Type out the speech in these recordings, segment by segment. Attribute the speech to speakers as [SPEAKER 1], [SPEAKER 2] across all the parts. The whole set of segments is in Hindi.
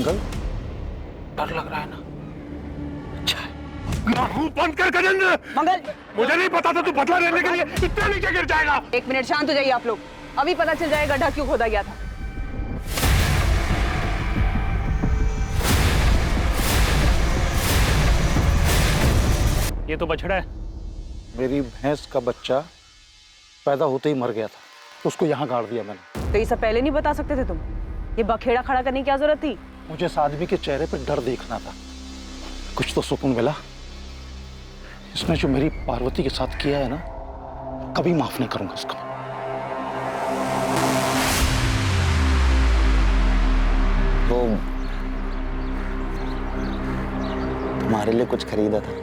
[SPEAKER 1] मंगल,
[SPEAKER 2] डर लग रहा है ना? अच्छा है। मुंह बंद कर गजेंद्र।
[SPEAKER 3] मंगल,
[SPEAKER 2] मुझे नहीं पता था तू बदला लेने के लिए इतना नीचे गिर जाएगा।
[SPEAKER 3] एक मिनट शांत हो जाइए आप लोग। अभी पता चल जाएगा गड्ढा क्यों खोदा गया था।
[SPEAKER 4] ये तो बछड़ा है।
[SPEAKER 1] मेरी भैंस का बच्चा पैदा होते ही मर गया था, तो उसको यहाँ गाड़ दिया मैंने।
[SPEAKER 3] तो ये सब पहले नहीं बता सकते थे तुम? ये बखेड़ा खड़ा करने की क्या जरूरत थी?
[SPEAKER 1] मुझे इस आदमी के चेहरे पर डर देखना था, कुछ तो सुकून मिला। इसने जो मेरी पार्वती के साथ किया है ना, कभी माफ नहीं करूंगा इसको।
[SPEAKER 5] तो तुम्हारे लिए कुछ खरीदा था,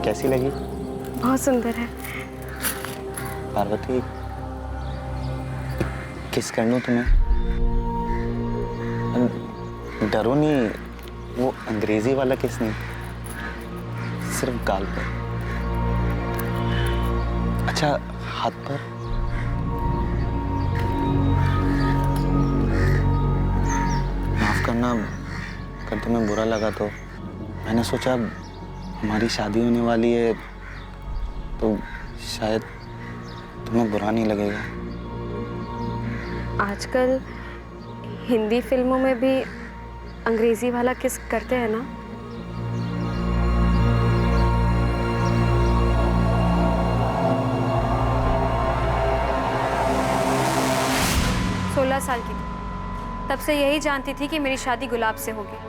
[SPEAKER 5] कैसी लगी?
[SPEAKER 6] बहुत सुंदर है।
[SPEAKER 5] पार्वती, किस कर लूं तुम्हें? डरो नहीं, वो अंग्रेजी वाला किस नहीं, सिर्फ गाल पर। अच्छा, हाथ पर। माफ करना अगर तुम्हें बुरा लगा तो। मैंने सोचा हमारी शादी होने वाली है तो शायद तुम्हें बुरा नहीं लगेगा।
[SPEAKER 6] आजकल हिंदी फिल्मों में भी अंग्रेजी वाला किस करते हैं ना? सोलह साल की थी, तब से यही जानती थी कि मेरी शादी गुलाब से होगी।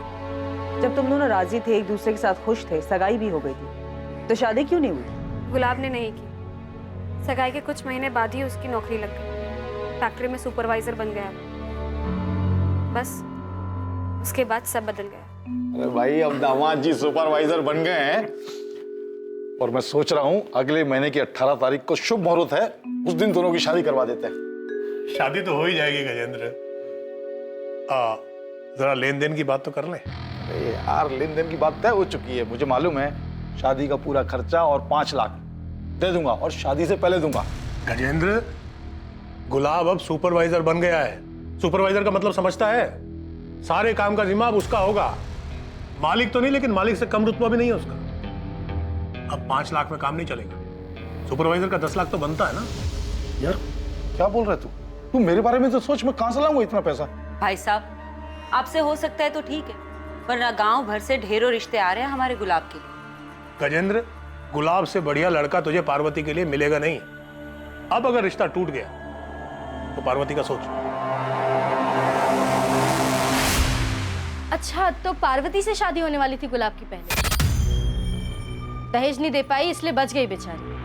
[SPEAKER 3] जब तुम दोनों राजी थे, एक दूसरे के साथ खुश थे, सगाई भी हो गई थी, तो शादी क्यों नहीं हुई?
[SPEAKER 6] गुलाब ने नहीं की। सगाई के कुछ महीने बाद ही उसकी नौकरी लग गई। फैक्ट्री में सुपरवाइजर बन गया। बस उसके बाद सब बदल गया।
[SPEAKER 1] अरे भाई, अब दामाद जी सुपरवाइजर बन गए हैं और मैं सोच रहा हूँ अगले महीने की 18 तारीख को शुभ मुहूर्त है, उस दिन दोनों की शादी करवा देते हैं।
[SPEAKER 2] शादी तो हो ही जाएगी गजेंद्र। जरा लेन देन की बात तो कर लें।
[SPEAKER 1] अरे यार, लेन देन की बात तय हो चुकी है, मुझे मालूम है। शादी का पूरा खर्चा और 5 लाख दे दूंगा और शादी से पहले दूंगा।
[SPEAKER 2] गजेंद्र, गुलाब अब सुपरवाइजर बन गया है। सुपरवाइजर का मतलब समझता है? सारे काम का जिम्मा अब उसका होगा। मालिक तो नहीं, लेकिन मालिक से कम रुतबा भी नहीं है उसका। अब 5 लाख में काम नहीं चलेगा। सुपरवाइजर का 10 लाख तो बनता है ना।
[SPEAKER 1] यार क्या बोल रहे तू मेरे बारे में तो सोच, मैं कहां से लाऊंगा इतना पैसा?
[SPEAKER 7] भाई साहब, आपसे हो सकता है तो ठीक है, वरना गांव भर से ढेरों रिश्ते आ रहे हैं हमारे गुलाब के लिए।
[SPEAKER 2] गजेंद्र, गुलाब से बढ़िया लड़का तुझे पार्वती के लिए मिलेगा नहीं। अब अगर रिश्ता टूट गया तो पार्वती का सोच।
[SPEAKER 8] अच्छा, तो पार्वती से शादी होने वाली थी गुलाब की पहले। दहेज नहीं दे पाई इसलिए बच गई बेचारी।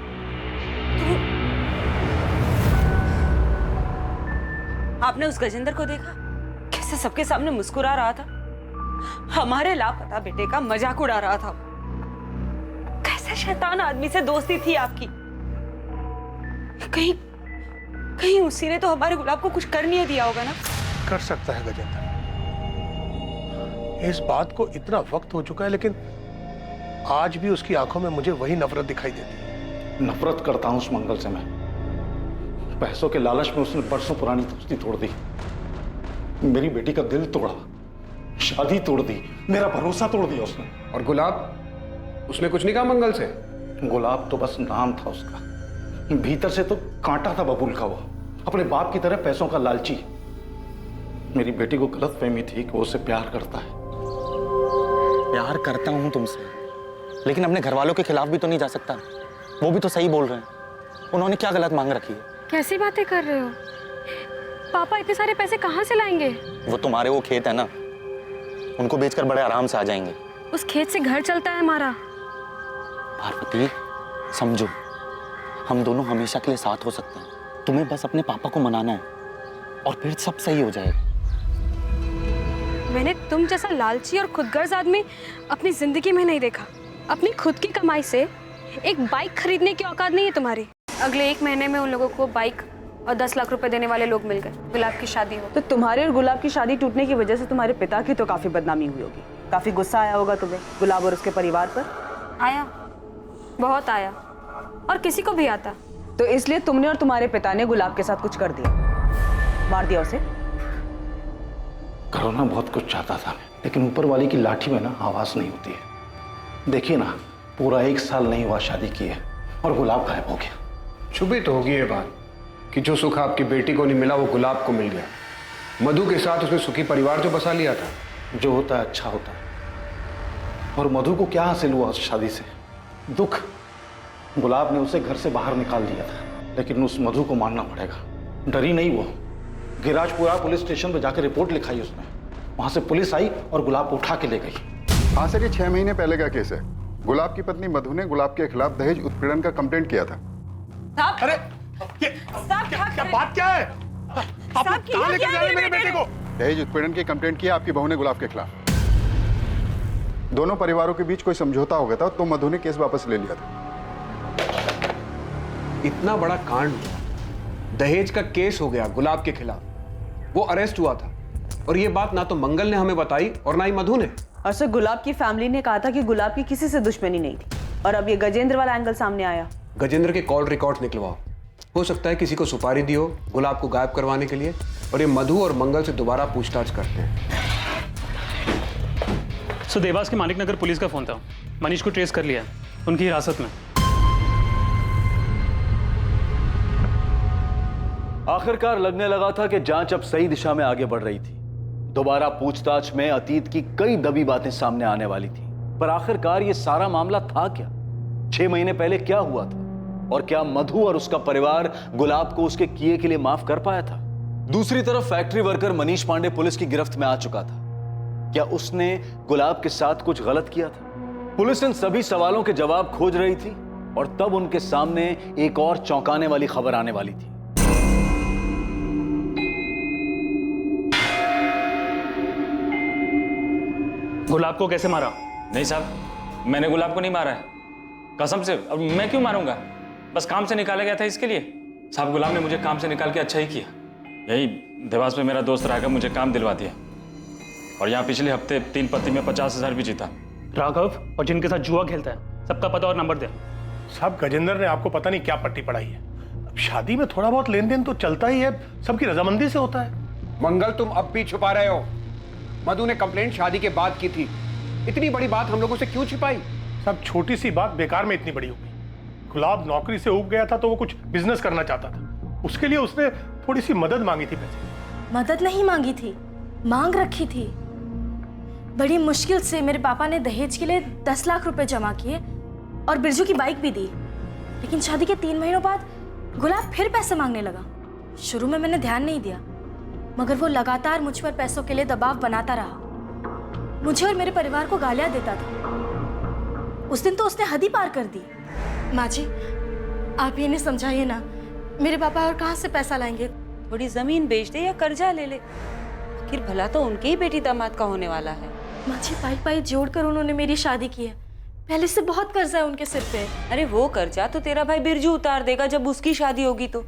[SPEAKER 7] आपने उस गजेंद्र को देखा कैसे सबके सामने मुस्कुरा रहा था? हमारे लापता बेटे का मजाक उड़ा रहा था। कैसे शैतान आदमी से दोस्ती थी आपकी। कहीं कहीं उसी ने तो हमारे गुलाब को कुछ कर नहीं दिया होगा ना?
[SPEAKER 2] कर सकता है गजेंद्र। इस बात को इतना वक्त हो चुका है, लेकिन आज भी उसकी आंखों में मुझे वही नफरत दिखाई देती है।
[SPEAKER 1] नफरत करता हूं उस मंगल से मैं। पैसों के लालच में उसने बरसों पुरानी दोस्ती तोड़ दी, मेरी बेटी का दिल तोड़ा, शादी तोड़ दी, मेरा भरोसा तोड़ दिया उसने।
[SPEAKER 9] और गुलाब, उसने कुछ नहीं कहा मंगल से?
[SPEAKER 1] गुलाब तो बस नाम था उसका, भीतर से तो कांटा था बबूल का। वो अपने बाप की तरह पैसों का लालची। मेरी बेटी को गलतफहमी थी कि वो उसे प्यार करता है।
[SPEAKER 5] प्यार करता हूं तुमसे, लेकिन अपने घर वालों के खिलाफ भी तो नहीं जा सकता। वो भी तो सही बोल रहे हैं। उन्होंने क्या गलत मांग रखी है?
[SPEAKER 6] कैसी बातें कर रहे हो? पापा इतने सारे पैसे कहाँ से लाएंगे?
[SPEAKER 5] वो तुम्हारे वो खेत है ना, उनको बेचकर बड़े आराम से आ जाएंगे।
[SPEAKER 6] उस खेत से घर चलता है हमारा।
[SPEAKER 5] पार्वती, समझो, हम दोनों हमेशा के लिए साथ हो सकते हैं। तुम्हें बस अपने पापा को मनाना है और फिर सब सही हो जाएगा।
[SPEAKER 6] मैंने तुम जैसा लालची और खुदगर्ज आदमी अपनी जिंदगी में नहीं देखा। अपनी खुद की कमाई से एक बाइक खरीदने की औकात नहीं है तुम्हारी। अगले 1 महीने में उन लोगों को बाइक और 10 लाख रुपए देने वाले लोग मिल गए। गुलाब की शादी हो।
[SPEAKER 3] तो तुम्हारे और गुलाब की शादी टूटने की वजह से तुम्हारे पिता की तो काफी बदनामी हुई होगी। काफी गुस्सा आया होगा तुम्हें गुलाब और उसके परिवार पर।
[SPEAKER 6] आया, बहुत आया, और किसी को भी आता।
[SPEAKER 3] तो इसलिए तुमने और तुम्हारे पिता ने गुलाब के साथ कुछ कर दिया। मार दिया उसे?
[SPEAKER 1] करना बहुत कुछ चाहता था, लेकिन ऊपर वाली की लाठी में ना आवाज नहीं होती है। देखिए ना, पूरा 1 साल नहीं हुआ शादी की है और गुलाब गायब हो गया।
[SPEAKER 9] छुपी तो होगी ये बात कि जो सुख आपकी बेटी को नहीं मिला वो गुलाब को मिल गया। मधु के साथ उसने सुखी परिवार जो बसा लिया था।
[SPEAKER 1] जो होता है अच्छा होता है। और मधु को क्या हासिल हुआ उस शादी से? दुख। गुलाब ने उसे घर से बाहर निकाल दिया था, लेकिन उस मधु को मानना पड़ेगा। डरी नहीं वो। गिराजपुरा पुलिस स्टेशन पर जाकर रिपोर्ट लिखाई उसने। वहां से पुलिस आई और गुलाब को उठा के ले गई।
[SPEAKER 10] हाँ सर, ये 6 महीने पहले का केस है। गुलाब की पत्नी मधु ने गुलाब के खिलाफ दहेज उत्पीड़न का कंप्लेंट किया था।
[SPEAKER 7] साहब,
[SPEAKER 2] अरे
[SPEAKER 7] साहब
[SPEAKER 2] क्या बात क्या है? आपने कहाँ लेकर जा रहे हैं मेरे बेटे को?
[SPEAKER 10] दहेज उत्पीड़न की कंप्लेंट किया आपकी बहू ने गुलाब के खिलाफ। दोनों परिवारों के बीच कोई समझौता हो गया था तो मधु ने केस वापस ले लिया था।
[SPEAKER 9] इतना बड़ा कांड हुआ, दहेज का केस हो गया गुलाब के खिलाफ, वो अरेस्ट हुआ था, और ये बात ना तो मंगल ने हमें बताई और ना ही मधु ने।
[SPEAKER 3] और सर, गुलाब की फैमिली ने कहा था कि गुलाब की किसी से दुश्मनी नहीं थी, और अब ये गजेंद्र वाला एंगल सामने आया।
[SPEAKER 9] गजेंद्र के कॉल रिकॉर्ड्स निकलवाओ। हो सकता है किसी को सुपारी दी हो गुलाब को गायब करवाने के लिए, और ये मधु और मंगल से दोबारा पूछताछ करते हैं।
[SPEAKER 4] सो देवास के मालिक नगर पुलिस का फोन था। मनीष को ट्रेस कर लिया, उनकी हिरासत में।
[SPEAKER 11] आखिरकार लगने लगा था कि जांच अब सही दिशा में आगे बढ़ रही थी। दोबारा पूछताछ में अतीत की कई दबी बातें सामने आने वाली थी, पर आखिरकार ये सारा मामला था क्या? 6 महीने पहले क्या हुआ था? और क्या मधु और उसका परिवार गुलाब को उसके किए के लिए माफ कर पाया था? दूसरी तरफ factory worker Manish Pandey police की गिरफ्त में आ चुका था। क्या उसने गुलाब के साथ कुछ गलत किया था? पुलिस इन सभी सवालों के जवाब खोज रही थी, और तब उनके सामने एक और चौंकाने वाली खबर आने वाली थी।
[SPEAKER 4] गुलाब को कैसे मारा?
[SPEAKER 12] नहीं साहब, मैंने गुलाब को नहीं मारा है, कसम से। अब मैं क्यों मारूंगा? बस काम से निकाला गया था इसके लिए। साहब, गुलाब ने मुझे काम से निकाल के अच्छा ही किया। यही देवास में मेरा दोस्त राघव मुझे काम दिलवा दिया, और यहाँ पिछले हफ्ते 3 पत्ती में 50,000 भी जीता।
[SPEAKER 4] राघव और जिनके साथ जुआ खेलता है, सबका पता और नंबर दे।
[SPEAKER 2] साहब, गजेंद्र ने आपको पता नहीं क्या पट्टी पढ़ाई है। अब शादी में थोड़ा बहुत लेन देन तो चलता ही है, सबकी रजामंदी से होता है।
[SPEAKER 9] मंगल, तुम अब भी छुपा रहे हो। मधु ने कंप्लेंट शादी के बाद की थी, इतनी बड़ी बात हम लोगों से क्यों छिपाई?
[SPEAKER 2] सब छोटी सी बात बेकार में इतनी बड़ी हो गई। गुलाब नौकरी से उब गया था तो वो कुछ बिजनेस करना चाहता था, उसके लिए उसने थोड़ी सी मदद मांगी थी। पैसे
[SPEAKER 8] मदद नहीं मांगी थी, मांग रखी थी। बड़ी मुश्किल से मेरे पापा ने दहेज के लिए 10 लाख रुपए जमा किए और बिरजू की बाइक भी दी। लेकिन शादी के 3 महीनों बाद गुलाब फिर पैसे मांगने लगा। शुरू में मैंने ध्यान नहीं दिया, मगर वो लगातार मुझ पर पैसों के लिए दबाव बनाता रहा। मुझे और मेरे परिवार को गालियां देता था। उस दिन तो उसने हद ही पार कर दी। माँ जी, आप ये नहीं समझाइए ना, मेरे पापा और कहाँ से पैसा लाएंगे?
[SPEAKER 7] थोड़ी जमीन बेच दे या कर्जा ले ले, आखिर भला तो उनके ही बेटी दामाद का होने वाला है।
[SPEAKER 8] माँ जी, पाई जोड़कर उन्होंने मेरी शादी की है। पहले से बहुत कर्जा है उनके सिर पे।
[SPEAKER 7] अरे वो कर्जा तो तेरा भाई बिरजू उतार देगा जब उसकी शादी होगी तो।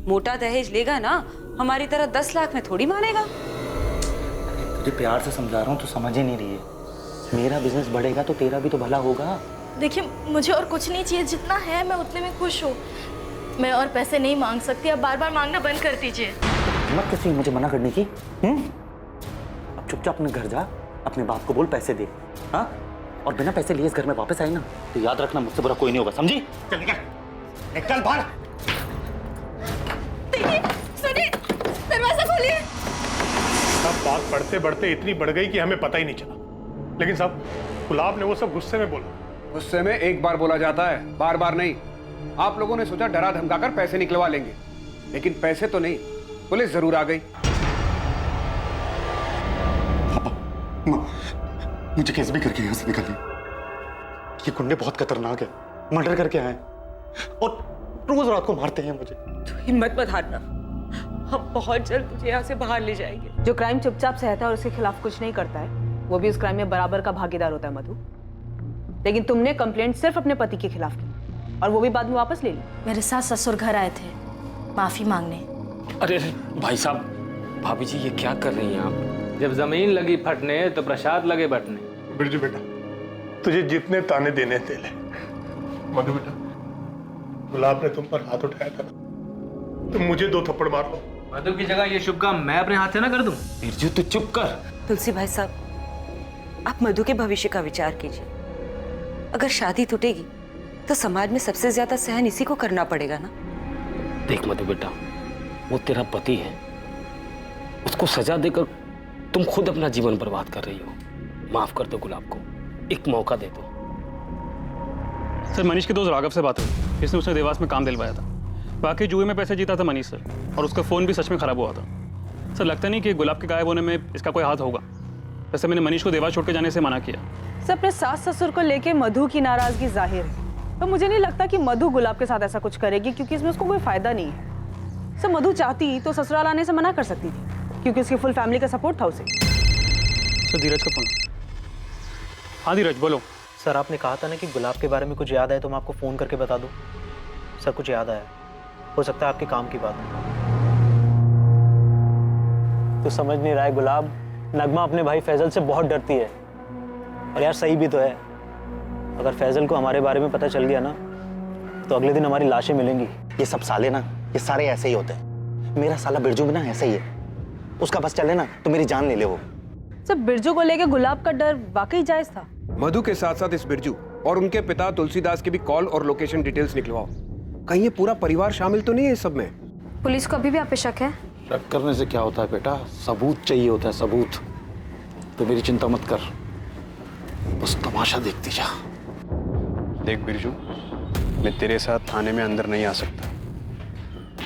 [SPEAKER 7] मोटा दहेज लेगा ना, हमारी तरह 10 लाख में थोड़ी मानेगा।
[SPEAKER 5] तुझे प्यार से समझा रहा हूँ तो समझ ही नहीं रही है। मेरा बिजनेस बढ़ेगा तो तेरा भी तो भला होगा।
[SPEAKER 8] देखिए, मुझे और कुछ नहीं चाहिए, जितना है मैं उतने में खुश हूँ। मैं और पैसे नहीं मांग सकती, अब बार बार मांगना बंद कर दीजिए।
[SPEAKER 5] मत कैसी मुझे मना करने की। अब चुपचाप अपने घर जा, अपने बाप को बोल पैसे दे। हाँ, और बिना पैसे लिए इस घर में वापस आई ना तो याद रखना, मुझसे बुरा कोई नहीं होगा, समझी?
[SPEAKER 2] चल निकल बाहर।
[SPEAKER 8] सुनिए, दरवाजा खोलिए।
[SPEAKER 2] सब बात बढ़ते बढ़ते इतनी बढ़ गई कि हमें पता ही नहीं चला। लेकिन साहब, गुलाब ने वो सब गुस्से में बोला।
[SPEAKER 9] गुस्से में एक बार बोला जाता है, बार बार नहीं। आप लोगों ने सोचा डरा धमकाकर पैसे निकलवा लेंगे, लेकिन पैसे तो नहीं, पुलिस जरूर आ गई।
[SPEAKER 10] मुझे केस भी करके यहाँ से निकालिए। ये गुंडे बहुत खतरनाक है, मर्डर करके आए और रोज रात को मारते हैं मुझे।
[SPEAKER 7] तो हिम्मत मत हारना, हम बहुत जल्द तुझे यहाँ से बाहर ले जाएंगे।
[SPEAKER 3] जो क्राइम चुपचाप सहता है और उसके खिलाफ कुछ नहीं करता है, वो भी उस क्राइम में बराबर का भागीदार होता है मधु। लेकिन तुमने कंप्लेंट सिर्फ अपने पति के खिलाफ की, और वो भी बाद में वापस ले ली।
[SPEAKER 8] मेरे साथ ससुर घर आए थे माफी मांगने।
[SPEAKER 12] अरे भाई साहब, भाभी जी ये क्या कर रही हैं आप?
[SPEAKER 13] जब जमीन लगी फटने तो प्रसाद लगे बटने।
[SPEAKER 2] बिरजू बेटा, तुझे जितने ताने देने दे ले। मधु बेटा, गुलाब ने तुम पर हाथ उठाया था ना, तुम मुझे 2 थप्पड़ मार लो,
[SPEAKER 13] मधु की जगह ये शुभ काम मैं अपने हाथ से ना कर दूं?
[SPEAKER 11] बिरजू तू चुप कर।
[SPEAKER 7] तुलसी भाई साहब, आप मधु के भविष्य का विचार कीजिए। अगर शादी टूटेगी तो समाज में सबसे ज्यादा सहन इसी को करना पड़ेगा ना।
[SPEAKER 14] देख मधु बेटा, वो तेरा पति है, उसको सजा देकर तुम खुद अपना जीवन बर्बाद कर रही हो। माफ कर दो गुलाब को, एक मौका दे दो।
[SPEAKER 4] सर मनीष के दोस्त राघव से बात हुई, इसने उसने देवास में काम दिलवाया था। बाकी जुए में पैसे जीता था मनीष सर, और उसका फ़ोन भी सच में ख़राब हुआ था। सर लगता नहीं कि गुलाब के गायब होने में इसका कोई हाथ होगा। वैसे मैंने मनीष को देवास छोड़ के जाने से मना किया।
[SPEAKER 3] सर अपने सास ससुर को लेके मधु की नाराजगी जाहिर है, तो मुझे नहीं लगता कि मधु गुलाब के साथ ऐसा कुछ करेगी, क्योंकि इसमें उसको कोई फायदा नहीं है। सर मधु चाहती तो ससुराल आने से मना कर सकती थी, क्योंकि उसकी फुल फैमिली का सपोर्ट था उसे।
[SPEAKER 4] सर धीरज का फ़ोन। हाँ धीरज बोलो।
[SPEAKER 15] सर आपने कहा था ना कि गुलाब के बारे में कुछ याद आए तो मैं आपको फ़ोन करके बता दूं। सर कुछ याद आया, हो सकता है आपके काम की बात है। तो समझ नहीं रहा है गुलाब, नगमा अपने भाई फैजल से बहुत डरती है। और यार सही भी तो है, अगर फैजल को हमारे बारे में पता चल गया ना तो अगले दिन हमारी लाशें मिलेंगी।
[SPEAKER 5] ये सब साले ना, ये सारे ऐसे ही होते हैं। मेरा साला बिरजू भी ना ऐसा ही है, उसका बस चले ना तो मेरी जान ले ले वो।
[SPEAKER 3] सर बिरजू को लेके गुलाब का डर वाकई जायज था।
[SPEAKER 9] मधु के साथ साथ इस बिरजू और उनके पिता तुलसीदास की भी कॉल और लोकेशन डिटेल्स निकलवाओ। कहीं ये पूरा परिवार शामिल तो नहीं है इस सब में?
[SPEAKER 6] पुलिस को अभी भी आप पे शक है?
[SPEAKER 1] शक करने से क्या होता है बेटा, सबूत चाहिए होता है, सबूत। तो मेरी चिंता मत कर, बस तमाशा देखती जा।
[SPEAKER 9] देख बिरजू, मैं तेरे साथ थाने में अंदर नहीं आ सकता,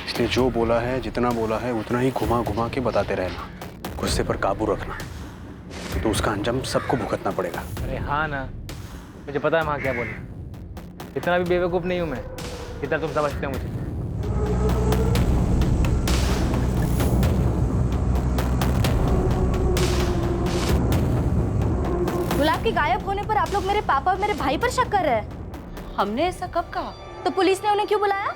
[SPEAKER 9] इसलिए जो बोला है, जितना बोला है उतना ही घुमा घुमा के बताते रहना। गुस्से पर काबू रखना, तो उसका अंजाम सबको भुगतना पड़ेगा।
[SPEAKER 13] अरे हाँ ना, मुझे पता है माँ क्या बोली। इतना भी बेवकूफ़ नहीं हूँ मैं, इतना तुम समझते हो मुझे।
[SPEAKER 8] गुलाब के गायब होने पर आप लोग मेरे पापा और मेरे भाई पर शक कर रहे हैं।
[SPEAKER 7] हमने ऐसा कब कहा?
[SPEAKER 8] तो पुलिस ने उन्हें क्यों बुलाया?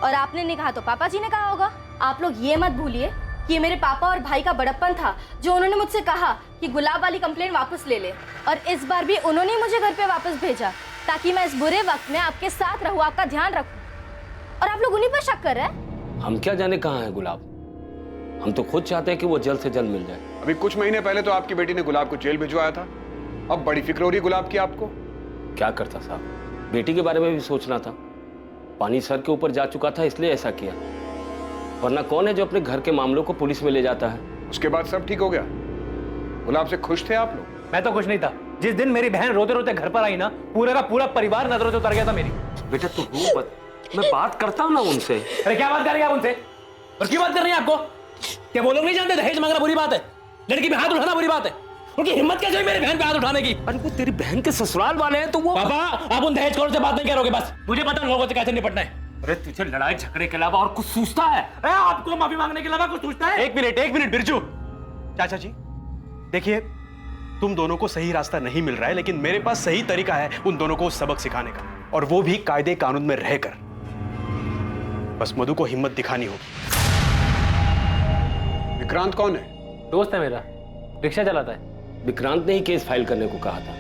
[SPEAKER 8] और आपने नहीं कहा तो पापा जी ने कहा होगा। आप लोग ये मत भूलिए कि ये मेरे पापा और भाई का बड़प्पन था जो उन्होंने मुझसे कहा कि गुलाब वाली कंप्लेंट वापस ले ले, और इस बार भी उन्होंने मुझे घर पे वापस भेजा ताकि मैं इस बुरे वक्त में आपके साथ रहूं, आपका ध्यान रखूं। और आप लोग उन्हीं पर शक कर रहे हैं।
[SPEAKER 14] हम क्या जाने कहाँ है गुलाब, हम तो खुद चाहते हैं कि वो जल्द से जल्द मिल जाए।
[SPEAKER 9] अभी कुछ महीने पहले तो आपकी बेटी ने गुलाब को जेल भिजवाया था, अब बड़ी फिक्र हो रही गुलाब की आपको।
[SPEAKER 14] क्या करता साहब, बेटी के बारे में भी सोचना था। पानी सर के ऊपर जा चुका था इसलिए ऐसा किया, वरना कौन है जो अपने घर के मामलों को पुलिस में ले जाता है।
[SPEAKER 9] उसके बाद सब ठीक हो गया। गुलाब से खुश थे आप लोग?
[SPEAKER 15] मैं तो खुश नहीं था। जिस दिन मेरी बहन रोते रोते घर पर आई ना, पूरे का पूरा परिवार नजरों से उतर गया था मेरी।
[SPEAKER 14] बेटा तू रो मत, मैं बात करता हूँ ना उनसे।
[SPEAKER 15] अरे क्या बात करेंगे आप उनसे? और क्यों बात कर रही है आपको? क्या वो लोग नहीं जानते दहेज मांगना बुरी बात है, लड़की पे हाथ उठाना बुरी बात है? उनकी हिम्मत कैसे हुई मेरी बहन पे हाथ उठाने की?
[SPEAKER 14] अरे वो तेरी बहन के ससुराल वाले हैं तो वो।
[SPEAKER 15] पापा आप उन दहेज खोरों से बात नहीं करोगे, बस मुझे पता लोगों से कैसे निपटना है।
[SPEAKER 14] अरे तुझे लड़ाई झगड़े के अलावा और कुछ सूझता है?
[SPEAKER 15] अरे आपको माफी मांगने के अलावा कुछ सूझता है? एक मिनट बिरजू। चाचा जी देखिए, तुम दोनों को सही रास्ता नहीं मिल रहा है, लेकिन मेरे पास सही तरीका है उन दोनों को सबक सिखाने का, और वो भी कायदे कानून में रहकर। बस मधु को हिम्मत दिखानी होगी।
[SPEAKER 9] विक्रांत कौन है?
[SPEAKER 13] दोस्त है मेरा, रिक्शा चलाता है।
[SPEAKER 14] विक्रांत ने ही केस फाइल करने को कहा था,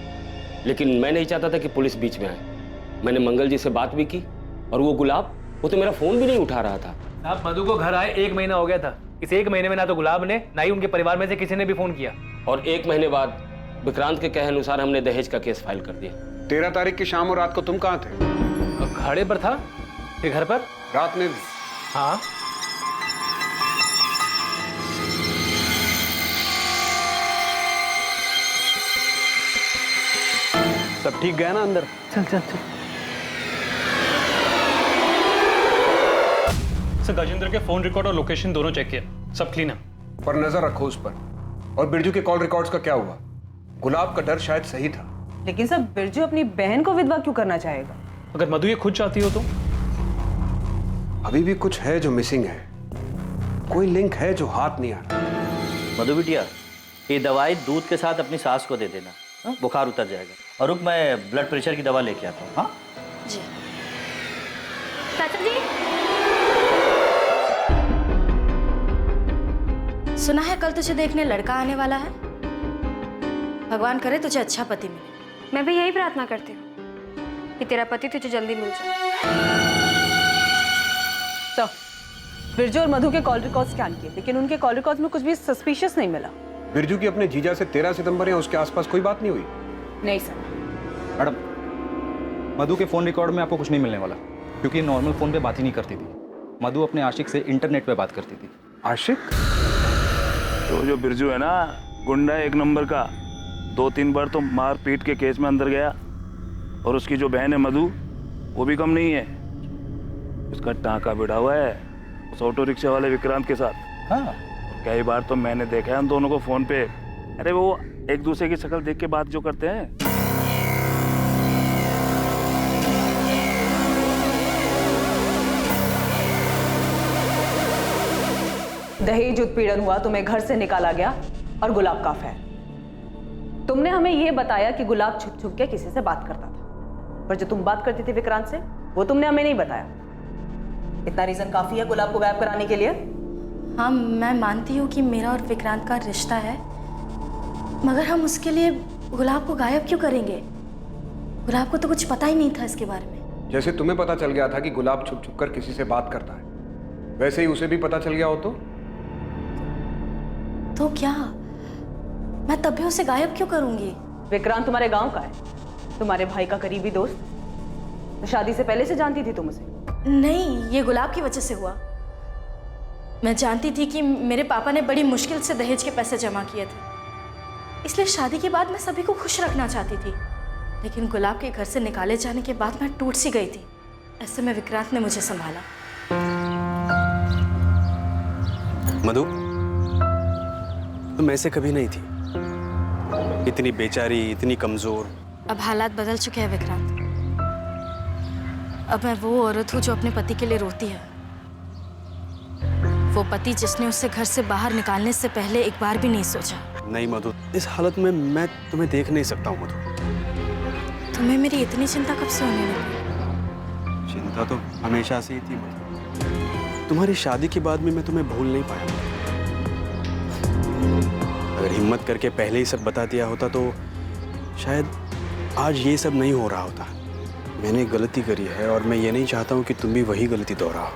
[SPEAKER 14] लेकिन मैं नहीं चाहता था कि पुलिस बीच में आए। मैंने मंगल जी से बात भी की, और वो गुलाब, वो तो मेरा फोन भी नहीं उठा रहा था।
[SPEAKER 13] आप मधु को घर आए 1 महीना हो गया था। इस 1 महीने में ना तो गुलाब ने, ना ही उनके परिवार में से किसी ने भी फोन किया।
[SPEAKER 14] और 1 महीने बाद विक्रांत के कहे अनुसार हमने दहेज का केस फाइल कर दिया।
[SPEAKER 9] 13 तारीख की शाम और रात को तुम कहाँ थे?
[SPEAKER 13] घाड़े पर था, फिर घर पर।
[SPEAKER 9] रात में भी?
[SPEAKER 13] हाँ।
[SPEAKER 9] सब ठीक गया ना अंदर?
[SPEAKER 13] चल।
[SPEAKER 4] सर गजेंद्र के फोन रिकॉर्ड और लोकेशन दोनों चेक किया, सब क्लीन है।
[SPEAKER 9] पर नजर रखो उस पर। और बिरजू के कॉल रिकॉर्ड्स का क्या हुआ? गुलाब का डर शायद सही था।
[SPEAKER 3] लेकिन सर बिरजू अपनी बहन को विधवा क्यों करना चाहेगा?
[SPEAKER 4] अगर मधु ये खुद चाहती हो तो?
[SPEAKER 9] अभी भी कुछ है जो मिसिंग है, कोई लिंक है जो हाथ नहीं आ रहा।
[SPEAKER 11] मधु बिटिया, ये दवाई दूध के साथ अपनी सास को दे देना, हाँ? बुखार उतर जाएगा। और रुक, मैं ब्लड प्रेशर की दवा लेके आता हूँ। हाँ
[SPEAKER 8] जी। चाचा जी, सुना है कल तुझे देखने लड़का आने वाला है। भगवान करे तुझे अच्छा पति मिले।
[SPEAKER 6] मैं भी यही प्रार्थना करती हूँ कि तेरा पति तुझे जल्दी मिल जाए।
[SPEAKER 3] तो बिरजू और मधु के कॉल रिकॉर्ड स्कैन किए, लेकिन उनके कॉल रिकॉर्ड में कुछ भी सस्पिशियस नहीं मिला।
[SPEAKER 9] बिरजू की अपने जीजा से 13 सितंबर या उसके आसपास कोई बात नहीं हुई?
[SPEAKER 3] नहीं सर।
[SPEAKER 16] मैडम, मधु के फ़ोन रिकॉर्ड में आपको कुछ नहीं मिलने वाला, क्योंकि नॉर्मल फ़ोन पे बात ही नहीं करती थी। मधु अपने आशिक से इंटरनेट पे बात करती थी।
[SPEAKER 9] आशिक?
[SPEAKER 12] तो जो बिरजू है ना, गुंडा एक नंबर का, 2-3 बार तो मार पीट के केस में अंदर गया। और उसकी जो बहन है मधु, वो भी कम नहीं है। उसका टांका बिड़ा हुआ है उस ऑटो रिक्शा वाले विक्रांत के साथ।
[SPEAKER 16] हाँ,
[SPEAKER 12] कई बार तो मैंने देखा है उन दोनों को फोन पे। अरे वो एक दूसरे की शक्ल देख के बात जो करते हैं।
[SPEAKER 3] दहेज उत्पीड़न हुआ, तुम्हें घर से निकाला गया और गुलाब का अफेयर। तुमने हमें यह बताया कि गुलाब छुप छुप के किसी से बात करता था, पर जो तुम बात करती थी विक्रांत से, वो तुमने हमें नहीं बताया। इतना रीजन काफी है गुलाब को गायब कराने के लिए?
[SPEAKER 8] हाँ, मैं मानती हूँ कि मेरा और विक्रांत का रिश्ता है, मगर हम उसके लिए गुलाब को गायब क्यों करेंगे? गुलाब को तो कुछ पता ही नहीं था इसके बारे में।
[SPEAKER 9] जैसे तुम्हें पता चल गया था कि गुलाब छुप छुप कर किसी से बात करता है, वैसे ही उसे भी पता चल गया हो
[SPEAKER 8] तो क्या मैं तब भी उसे गायब क्यों करूंगी?
[SPEAKER 3] विक्रांत तुम्हारे गांव का है, तुम्हारे भाई का करीबी दोस्त। तो शादी से पहले से जानती थी तुम उसे?
[SPEAKER 8] नहीं, ये गुलाब की वजह से हुआ। मैं जानती थी कि मेरे पापा ने बड़ी मुश्किल से दहेज के पैसे जमा किए थे, इसलिए शादी के बाद मैं सभी को खुश रखना चाहती थी। लेकिन गुलाब के घर से निकाले जाने के बाद मैं टूट सी गई थी। ऐसे में विक्रांत ने मुझे संभाला।
[SPEAKER 9] मधु, तुम ऐसे कभी नहीं थी, इतनी बेचारी, इतनी कमजोर।
[SPEAKER 8] अब हालात बदल चुके हैं विक्रांत। अब मैं वो औरत हूँ जो अपने पति के लिए रोती है, वो पति जिसने उसे घर से बाहर निकालने से पहले एक बार भी नहीं सोचा।
[SPEAKER 9] नहीं मधु, इस हालत में मैं तुम्हें देख नहीं सकता हूँ मधु।
[SPEAKER 8] तुम्हें मेरी इतनी चिंता कब से होने लगी?
[SPEAKER 9] चिंता तो हमेशा से ही थी मधु। तुम्हारी शादी के बाद में मैं तुम्हें भूल नहीं पाया। अगर हिम्मत करके पहले ही सब बता दिया होता तो शायद आज ये सब नहीं हो रहा होता। मैंने गलती करी है और मैं ये नहीं चाहता हूँ कि तुम भी वही गलती दोहराओ।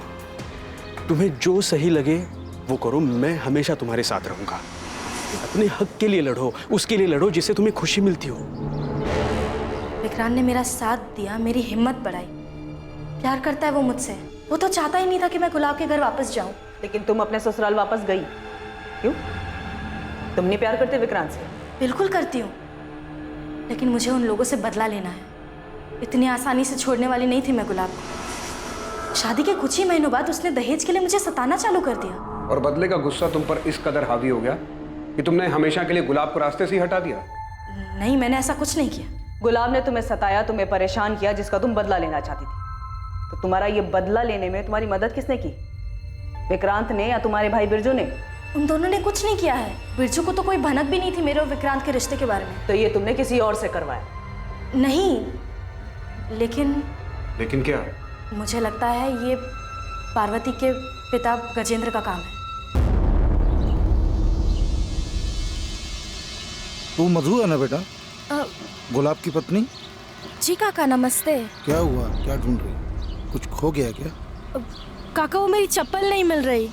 [SPEAKER 9] तुम्हें जो सही लगे वो करो, मैं हमेशा तुम्हारे साथ रहूंगा। अपने हक के लिए लड़ो, उसके लिए लड़ो जिससे तुम्हें खुशी मिलती हो।
[SPEAKER 8] विक्रांत ने मेरा साथ दिया, मेरी हिम्मत बढ़ाई। प्यार करता है वो मुझसे। वो तो चाहता ही नहीं था कि मैं गुलाब के घर वापस जाऊं।
[SPEAKER 3] लेकिन तुम अपने ससुराल वापस गई क्यों? तुम नहीं प्यार करते विक्रांत से?
[SPEAKER 8] बिल्कुल करती हूँ, लेकिन मुझे उन लोगों से बदला लेना है। इतनी आसानी से छोड़ने वाली नहीं थी मैं गुलाब को। शादी के कुछ ही महीनों बाद उसने दहेज के लिए मुझे सताना चालू कर दिया।
[SPEAKER 9] और बदले का गुस्सा तुम पर इस कदर हावी हो गया कि तुमने हमेशा के लिए गुलाब को रास्ते से ही हटा दिया।
[SPEAKER 8] नहीं, मैंने ऐसा कुछ नहीं किया।
[SPEAKER 3] गुलाब ने तुम्हें सताया, तुम्हें परेशान किया, जिसका तुम बदला लेना चाहती थी। तो तुम्हारा ये बदला लेने में तुम्हारी मदद किसने की? विक्रांत ने या तुम्हारे भाई बिरजू ने?
[SPEAKER 8] उन दोनों ने कुछ नहीं किया है। बिरजू को तो कोई भनक भी नहीं थी मेरे और विक्रांत के रिश्ते के बारे में।
[SPEAKER 3] तो ये तुमने किसी और से करवाया?
[SPEAKER 8] नहीं, लेकिन
[SPEAKER 9] क्या?
[SPEAKER 8] मुझे लगता है ये पार्वती के पिता गजेंद्र का काम है।
[SPEAKER 1] तू मधु है ना बेटा? गुलाब की पत्नी?
[SPEAKER 8] जी काका, नमस्ते।
[SPEAKER 1] क्या हुआ? क्या ढूंढ रही? कुछ खो गया क्या?
[SPEAKER 8] काका, वो मेरी चप्पल नहीं मिल रही।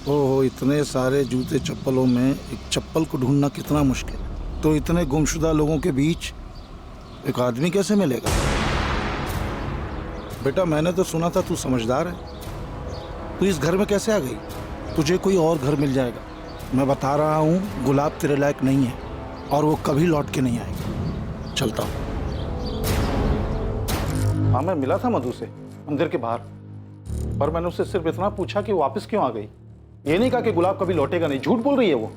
[SPEAKER 1] ओहो, इतने सारे जूते चप्पलों में एक चप्पल को ढूंढना कितना मुश्किल है। तो इतने गुमशुदा लोगों के बीच एक आदमी कैसे मिलेगा? बेटा, मैंने तो सुना था तू समझदार है। तू इस घर में कैसे आ गई? तुझे कोई और घर मिल जाएगा। मैं बता रहा हूँ, गुलाब तेरे लायक नहीं है और वो कभी लौट के नहीं आएगा। चलता हूँ। हाँ, मैं मिला था मधु से मंदिर के बाहर, पर मैंने उससे सिर्फ इतना पूछा कि वो वापस क्यों आ गई। ये नहीं कहा कि गुलाब कभी लौटेगा नहीं। झूठ बोल रही है वो।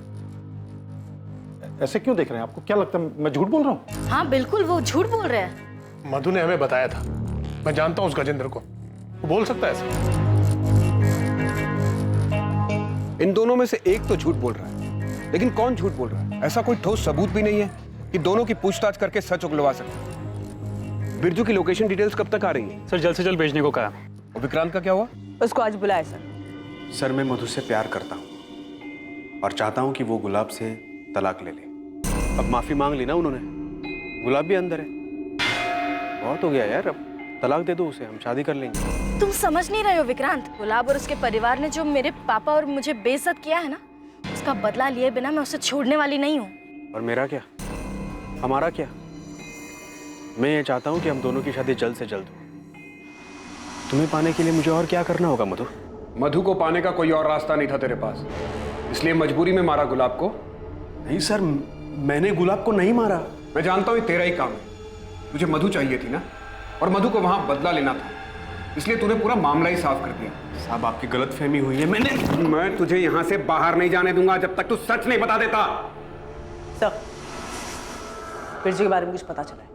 [SPEAKER 1] ऐसे क्यों देख रहे हैं? आपको क्या लगता है मैं झूठ बोल रहा हूँ?
[SPEAKER 8] हाँ बिल्कुल, वो झूठ बोल रहे हैं।
[SPEAKER 2] मधु ने हमें बताया था। मैं जानता हूँ उस गजेंद्र को, वो बोल सकता है ऐसे।
[SPEAKER 9] इन दोनों में से एक तो झूठ बोल रहा है, लेकिन कौन झूठ बोल रहा है? ऐसा कोई ठोस सबूत भी नहीं है कि दोनों की पूछताछ करके सच उगलवा सकते। बिरजू की लोकेशन डिटेल्स कब तक आ रही है?
[SPEAKER 4] सर, जल्द से जल्द भेजने को कहा।
[SPEAKER 9] और विक्रांत का क्या हुआ?
[SPEAKER 3] उसको आज बुलाया सर।
[SPEAKER 9] सर, मैं मधु से प्यार करता हूँ और चाहता हूँ कि वो गुलाब से तलाक ले ले। अब माफी मांग ली ना उन्होंने, गुलाब भी अंदर है। बहुत हो गया यार, अब तलाक दे दो उसे, हम शादी कर लेंगे।
[SPEAKER 8] तुम समझ नहीं रहे हो विक्रांत। गुलाब और उसके परिवार ने जो मेरे पापा और मुझे बेइज्जत किया है ना, उसका बदला लिए बिना मैं उसे छोड़ने वाली नहीं हूँ।
[SPEAKER 9] और मेरा क्या, हमारा क्या? मैं ये चाहता हूँ कि हम दोनों की शादी जल्द से जल्द हो। तुम्हें पाने के लिए मुझे और क्या करना होगा मधु?
[SPEAKER 17] मधु को पाने का कोई और रास्ता नहीं था तेरे पास, इसलिए मजबूरी में मारा गुलाब को।
[SPEAKER 9] नहीं सर, मैंने गुलाब को नहीं मारा।
[SPEAKER 17] मैं जानता हूँ ये तेरा ही काम है। तुझे मधु चाहिए थी ना, और मधु को वहां बदला लेना था, इसलिए तूने पूरा मामला ही साफ कर दिया।
[SPEAKER 9] साहब आपकी गलतफहमी हुई है।
[SPEAKER 17] मैं तुझे यहां से बाहर नहीं जाने दूंगा जब तक तू सच नहीं बता देता।
[SPEAKER 3] सर, बिरजू के बारे में कुछ पता चला है?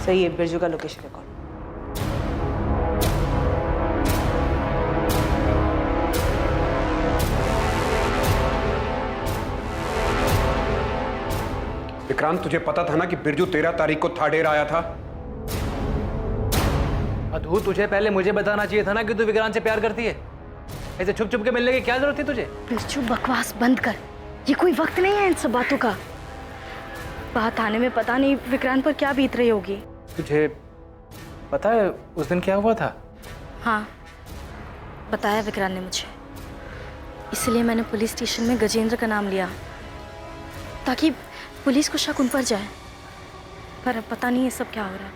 [SPEAKER 3] सही है, बिरजू का लोकेशन रिकॉर्ड।
[SPEAKER 17] विक्रांत, तुझे पता था ना कि बिरजू 13 तारीख को थाडेर आया था?
[SPEAKER 13] मधु, तुझे पहले मुझे बताना चाहिए था ना कि तू विक्रांत से प्यार करती है। ऐसे छुप छुप के मिलने की क्या जरूरत थी तुझे?
[SPEAKER 8] बिरजू, बकवास बंद कर, ये कोई वक्त नहीं है इन सब बातों का। बात आने में पता नहीं विक्रांत पर क्या बीत रही होगी।
[SPEAKER 13] तुझे पता है उस दिन क्या हुआ था?
[SPEAKER 8] हाँ, बताया विक्रांत ने मुझे, इसलिए मैंने पुलिस स्टेशन में गजेंद्र का नाम लिया ताकि पुलिस को शक उन पर जाए। पर अब पता नहीं ये सब क्या हो रहा है।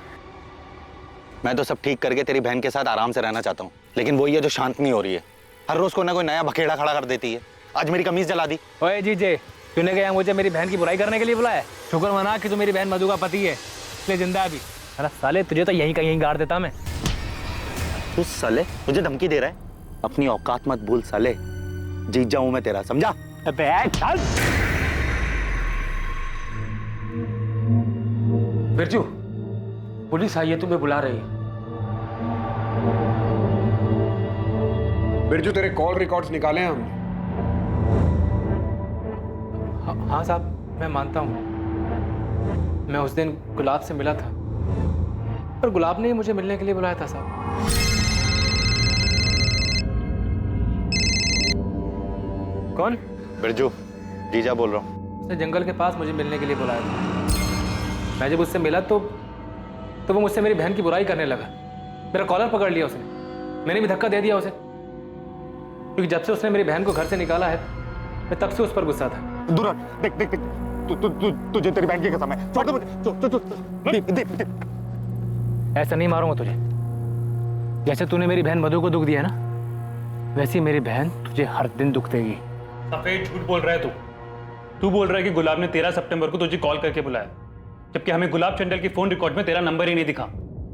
[SPEAKER 5] मैं तो सब ठीक करके तेरी बहन के साथ आराम से रहना चाहता हूँ, लेकिन वही है जो शांत नहीं हो रही है। हर रोज कोई ना कोई नया बखेड़ा खड़ा कर देती है। आज मेरी कमीज जला दी।
[SPEAKER 13] ओए जीजे, तूने क्या मुझे मेरी बहन की बुराई करने के लिए बुलाया? शुक्र मना कि तू मेरी बहन मधु का पति है, इसलिए जिंदा है अभी। अरे साले, तुझे तो यहीं का यहीं गाड़ देता मैं।
[SPEAKER 5] तू साले मुझे धमकी दे रहा है? अपनी औकात मत भूल साले, जीत जाऊं मैं तेरा, समझा? अबे चल।
[SPEAKER 12] बिरजू, पुलिस आई है, तुम्हें बुला रही है।
[SPEAKER 17] बिरजू, तेरे कॉल रिकॉर्ड्स निकाले हम।
[SPEAKER 13] हाँ साहब, मैं मानता हूँ मैं उस दिन गुलाब से मिला था, पर गुलाब ने ही मुझे मिलने के लिए बुलाया था साहब। कौन?
[SPEAKER 5] बिरजू, जीजा बोल रहा हूँ।
[SPEAKER 13] उसने जंगल के पास मुझे मिलने के लिए बुलाया था। मैं जब उससे मिला तो वो मुझसे मेरी बहन की बुराई करने लगा। मेरा कॉलर पकड़ लिया उसने, मैंने भी धक्का दे दिया उसे, क्योंकि जब से उसने मेरी बहन को घर से निकाला है मैं तब से उस पर गुस्सा था।
[SPEAKER 1] दूर देख देख देख, तुझे तेरी बहन की कसम है। छोड़ दे।
[SPEAKER 13] ऐसा नहीं मारूंगा तुझे। जैसे तूने मेरी बहन मधु को दुख दिया ना, वैसे मेरी बहन तुझे हर दिन दुख देगी।
[SPEAKER 4] सफेद झूठ बोल रहा है तू बोल रहा है कि गुलाब ने 13 सितंबर को तुझे कॉल करके बुलाया, जबकि हमें गुलाब चंडल की फोन रिकॉर्ड में तेरा नंबर ही नहीं दिखा,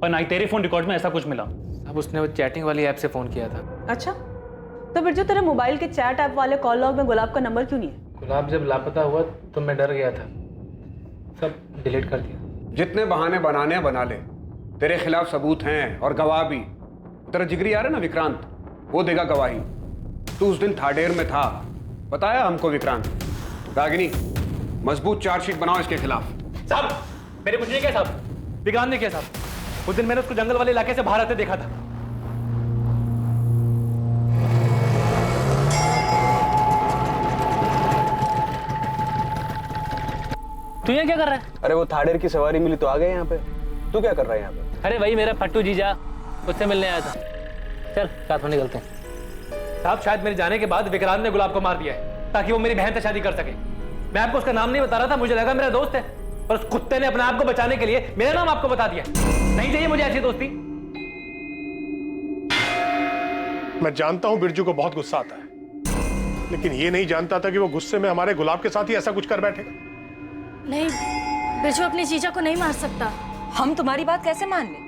[SPEAKER 4] पर ना ही तेरे फोन रिकॉर्ड में ऐसा कुछ मिला।
[SPEAKER 13] अब उसने वो चैटिंग वाली ऐप से फोन किया था।
[SPEAKER 3] अच्छा, तो बिरजू तेरे मोबाइल के चैट ऐप वाले कॉल लॉग में गुलाब का नंबर क्यों नहीं है?
[SPEAKER 13] गुलाब जब लापता हुआ तो मैं डर गया था, सब डिलीट कर दिया।
[SPEAKER 17] जितने बहाने बनाने बना ले, तेरे खिलाफ सबूत हैं और गवाह भी। तेरा जिगरी आ रहा है ना विक्रांत, वो देगा गवाही। तू उस दिन थाडेर में था, बताया हमको विक्रांत। रागिनी, मजबूत चार्जशीट बनाओ इसके खिलाफ।
[SPEAKER 13] साहब, मेरे कुछ नहीं किया साहब, विक्रांत ने किया साहब। उस दिन मैंने उसको जंगल वाले इलाके से बाहर आते देखा था। तू यहाँ क्या कर रहा है?
[SPEAKER 9] अरे वो थाडेर की सवारी मिली तो आ गए यहाँ पे। तू क्या कर रहा है यहाँ पे?
[SPEAKER 13] अरे वही मेरा फट्टू जीजा, उससे मिलने आया था। चल साथ में निकलते हैं। साहब, शायद मेरे जाने के बाद विक्रांत ने गुलाब को मार दिया है ताकि वो मेरी बहन से शादी कर सके। मैं आपको उसका नाम नहीं बता रहा था, मुझे लगा मेरा दोस्त है, पर उस कुत्ते ने अपने आप को बचाने के लिए मेरा नाम आपको बता दिया। नहीं चाहिए मुझे ऐसी दोस्ती।
[SPEAKER 2] मैं जानता हूं बिरजू को बहुत गुस्सा आता है, लेकिन ये नहीं जानता था कि वो गुस्से में हमारे गुलाब के साथ ही ऐसा कुछ कर बैठेगा।
[SPEAKER 8] नहीं, बिरजू अपने जीजा को नहीं मार सकता।
[SPEAKER 7] हम तुम्हारी बात कैसे मान ले?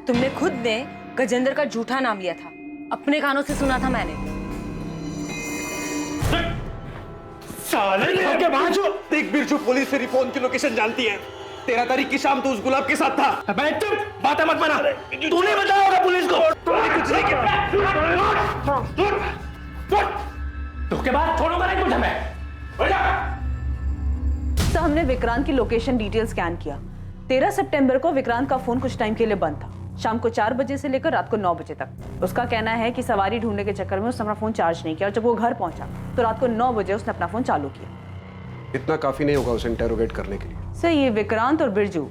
[SPEAKER 7] तुमने खुद ने गजेंद्र का झूठा नाम लिया था, अपने कानों से सुना था मैंने।
[SPEAKER 15] साले के बाजू देख, बिरजू पुलिस तेरी फोन की लोकेशन जानती है। 13 तारीख की शाम तो उस गुलाब के साथ था। बैठ चुप, बातें मत बना। तूने बताया होगा पुलिस को। तूने कुछ नहीं किया।
[SPEAKER 13] धोखेबाज, छोड़ूंगा नहीं तुझे मैं।
[SPEAKER 3] तो हमने विक्रांत की लोकेशन डिटेल स्कैन किया। 13 सितंबर को विक्रांत का फोन कुछ टाइम के लिए बंद था, शाम को 4 बजे से लेकर रात को 9 बजे तक। उसका कहना है कि सवारी ढूंढने के चक्कर में उसने अपना फोन चार्ज नहीं किया, और जब वो घर पहुंचा तो रात को 9 बजे उसने अपना फोन चालू किया।
[SPEAKER 17] इतना काफी नहीं होगा उसे इंटेरोगेट करने के लिए।
[SPEAKER 3] सर ये विक्रांत और बिरजू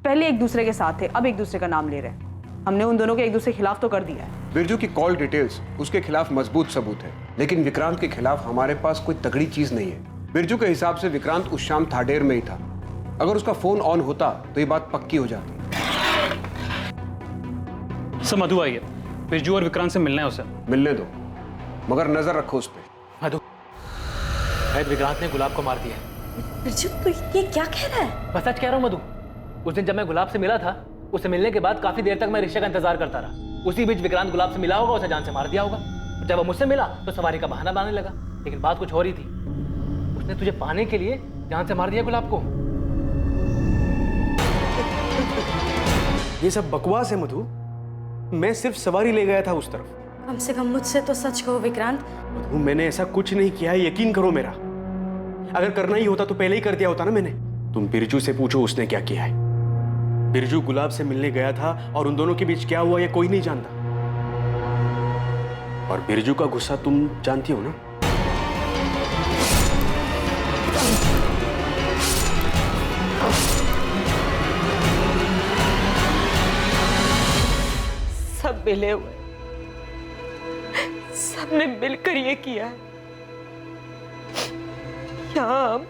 [SPEAKER 3] पहले एक दूसरे के साथ थे, अब एक दूसरे का नाम ले रहे हैं। हमने उन दोनों को एक दूसरे के खिलाफ तो कर दिया है।
[SPEAKER 17] बिरजू की कॉल डिटेल्स उसके खिलाफ मजबूत सबूत है, लेकिन विक्रांत के खिलाफ हमारे पास कोई तगड़ी चीज नहीं है। बिरजू के हिसाब से विक्रांत उस शाम थाडेर में ही था। अगर उसका फोन ऑन होता तो ये बात पक्की हो जाती।
[SPEAKER 4] सर मधु आई है, बिरजू और विक्रांत से मिलना है उसे।
[SPEAKER 17] मिलने दो, मगर नजर रखो उस पर।
[SPEAKER 13] मधु, शायद विक्रांत ने गुलाब को मार दिया है।
[SPEAKER 8] बिरजू तू ये क्या कह रहा है?
[SPEAKER 13] बस सच कह रहा हूँ मधु। उस दिन जब मैं गुलाब से मिला था, उससे मिलने के बाद काफी देर तक मैं रिक्शा का इंतजार करता रहा। उसी बीच विक्रांत गुलाब से मिला होगा, उसे जान से मार दिया होगा। जब वो मुझसे मिला तो सवारी का बहाना बनाने लगा, लेकिन बात कुछ और ही थी। उसने तुझे पाने के लिए जान से मार दिया गुलाब को।
[SPEAKER 15] ये सब बकवास है मधु। मैं सिर्फ सवारी ले गया था उस तरफ।
[SPEAKER 8] कम से कम मुझसे तो सच कहो विक्रांत।
[SPEAKER 15] मधु, मैंने ऐसा कुछ नहीं किया है, यकीन करो मेरा। अगर करना ही होता तो पहले ही कर दिया होता ना मैंने। तुम बिरजू से पूछो उसने क्या किया है। बिरजू गुलाब से मिलने गया था और उन दोनों के बीच क्या हुआ ये कोई नहीं जानता। और बिरजू का गुस्सा तुम जानती हो ना।
[SPEAKER 7] सब मिले हुए, सबने मिलकर ये किया है। यहाँ हम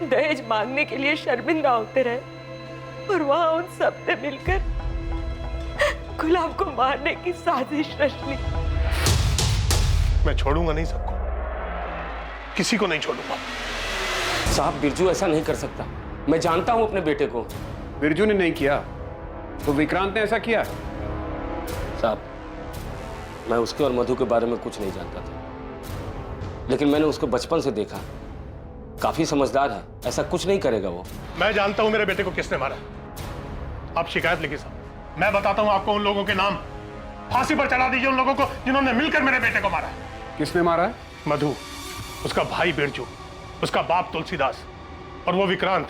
[SPEAKER 7] दहेज मांगने के लिए शर्मिंदा होते रहे और वहां उन सब ने मिलकर गुलाब को मारने की साजिश रच ली।
[SPEAKER 2] मैं छोड़ूंगा नहीं सबको, किसी को नहीं छोड़ूंगा।
[SPEAKER 14] साहब बिरजू ऐसा नहीं कर सकता, मैं जानता हूं अपने बेटे को।
[SPEAKER 17] बिरजू ने नहीं किया तो विक्रांत ने ऐसा किया।
[SPEAKER 14] साहब मैं उसके और मधु के बारे में कुछ नहीं जानता था, लेकिन मैंने उसको बचपन से देखा, काफी समझदार है, ऐसा कुछ नहीं करेगा वो।
[SPEAKER 2] मैं जानता हूं मेरे बेटे को किसने मारा। आप शिकायत लिखिए साहब, मैं बताता हूं आपको उन लोगों के नाम। फांसी पर चढ़ा दीजिए उन लोगों को जिन्होंने मिलकर मेरे बेटे को मारा है।
[SPEAKER 17] किसने मारा है?
[SPEAKER 2] मधु, उसका भाई बिरजू, उसका बाप तुलसीदास और वो विक्रांत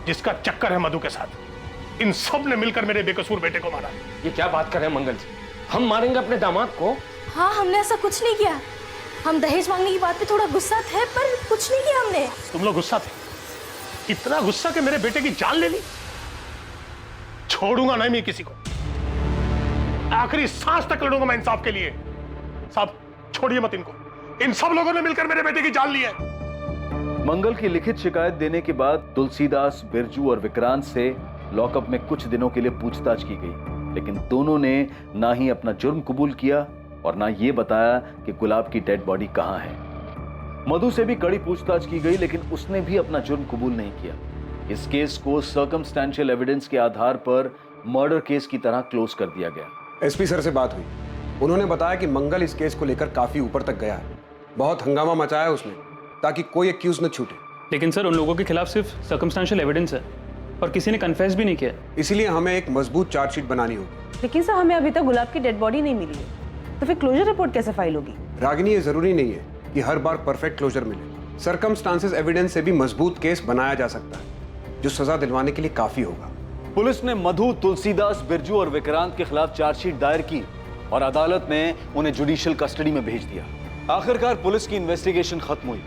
[SPEAKER 2] जिसका चक्कर है मधु के साथ। इन सब ने मिलकर मेरे बेकसूर बेटे को मारा।
[SPEAKER 14] ये क्या बात कर रहे हैं मंगल जी? हम मारेंगे अपने दामाद को?
[SPEAKER 8] हाँ, हमने ऐसा कुछ नहीं किया। हम दहेज मांगने की बात पे थोड़ा गुस्सा थे, पर कुछ नहीं किया हमने।
[SPEAKER 2] तुम लोग गुस्सा थे, इतना गुस्सा कि मेरे बेटे की जान ले ली। छोड़ूंगा नहीं मैं किसी को, आखिरी सांस तक लड़ूंगा मैं इंसाफ के लिए। साहब छोड़िए मत इनको, इन सब लोगों ने मिलकर मेरे बेटे की जान ली है।
[SPEAKER 11] मंगल की लिखित शिकायत देने के बाद तुलसीदास, बिरजू और विक्रांत से लॉकअप में कुछ दिनों के लिए पूछताछ की गई, लेकिन दोनों ने ना ही अपना जुर्म कबूल किया और ना ये बताया कि गुलाब की डेड बॉडी कहां है। मधु से भी कड़ी पूछताछ की गई, लेकिन उसने भी अपना जुर्म कबूल नहीं किया। इस केस को सर्कमस्टेंशियल एविडेंस के आधार पर मर्डर केस की तरह क्लोज कर दिया गया।
[SPEAKER 17] एसपी सर से बात हुई, उन्होंने बताया कि मंगल इस केस को लेकर काफी ऊपर तक गया है। बहुत हंगामा मचाया उसने ताकि कोई एक्यूज न छूटे।
[SPEAKER 4] लेकिन सर उन लोगों के खिलाफ सिर्फ सर्कमस्टेंशियल एविडेंस है और किसी ने कन्फेस भी नहीं किया।
[SPEAKER 17] इसलिए हमें एक मजबूत चार्जशीट बनानी होगी।
[SPEAKER 3] लेकिन सर हमें अभी तक गुलाब की डेड बॉडी नहीं मिली है, तो फिर क्लोजर रिपोर्ट कैसे फाइल होगी?
[SPEAKER 17] रागिनी, ये जरूरी नहीं है कि हर बार परफेक्ट क्लोजर मिले। सर्कमस्टांसेस एविडेंस से भी मजबूत केस बनाया जा सकता है, जो सजा दिलवाने के लिए काफी होगा।
[SPEAKER 11] पुलिस ने मधु, तुलसीदास, बिरजू और विक्रांत के खिलाफ चार्जशीट दायर की और अदालत ने उन्हें जुडिशियल कस्टडी में भेज दिया। आखिरकार पुलिस की इन्वेस्टिगेशन खत्म हुई